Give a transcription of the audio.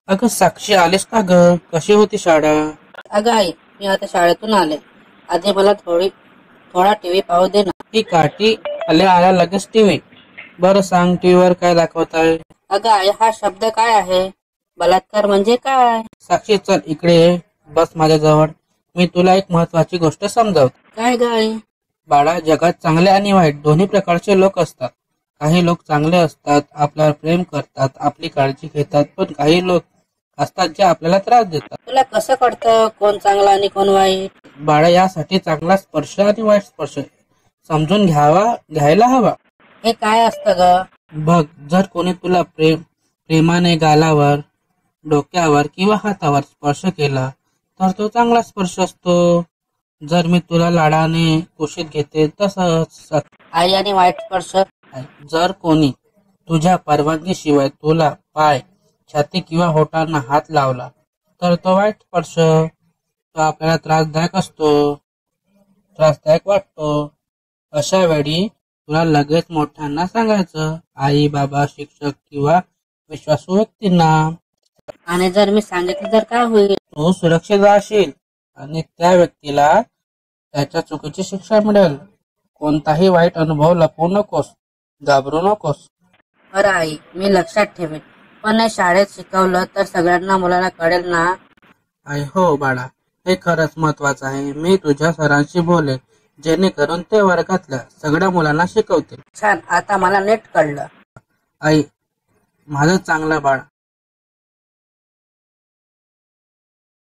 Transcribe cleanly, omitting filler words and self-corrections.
अगं साक्षी आलीस का ग? कशी होती शाळा? अगं आई, मी आता शाळेतून आले. आधी मला थोडा टीव्ही पाहू दे ना. ती काठी आल्या आल्या लगेच टीव्ही. बरं सांग टीव्ही वर काय दाखवत आहे? अगं आई, हा शब्द काय आहे? बलात्कार म्हणजे काय? साक्षी चल इकडे ये. बस माझ्या जवळ. मी तुला एक महत्वाची गोष्ट समजावतो. काय ग आई? बाळा, जगात चांगले आणि वाईट दोन्ही प्रकारचे लोक असतात. काही लोक चांगले असतात, आपल्यावर प्रेम करतात, आपली काळजी घेतात, पण काही लोक असतात जे आपल्याला त्रास देतात. तुला कसं कळतं कोण चांगला आणि कोण वाईट? बाळा, यासाठी चांगला स्पर्श आणि वाईट स्पर्श समजून घ्यायला हवा. हे काय असतं ग? बघ, जर कोणी तुला प्रेमाने गालावर, डोक्यावर किंवा हातावर स्पर्श केला तर तो चांगला स्पर्श असतो. जर मी तुला लाडाने कुशीत घेते तसंच. आई आणि वाईट स्पर्श? जर कोणी तुझ्या परवानगीशिवाय तुला पाय, छाती किंवा होटांना हात लावला तर तो वाईट स्पर्श. तो आपल्याला त्रासदायक वाटतो. अशा वेळी तुला लगेच मोठ्यांना सांगायचं, आई, बाबा, शिक्षक किंवा विश्वासू व्यक्तींना. आणि जर मी सांगितलं तर काय होईल? तू सुरक्षित राहशील आणि त्या व्यक्तीला त्याच्या चुकीची शिक्षा मिळेल. कोणताही वाईट अनुभव लपवू नकोस, घाबरू नकोस. बरं आई, मी लक्षात ठेवेन. पण हे शाळेत शिकवलं तर सगळ्यांना मुलाला कळेल ना? हो बाळा, हे खरंच महत्वाचं आहे. मी तुझ्या सरांशी बोलेन, जेणेकरून ते वर्गातल्या सगळ्या मुलांना शिकवतील. छान, आता मला नीट कळलं. आई, माझं चांगलं बाळ,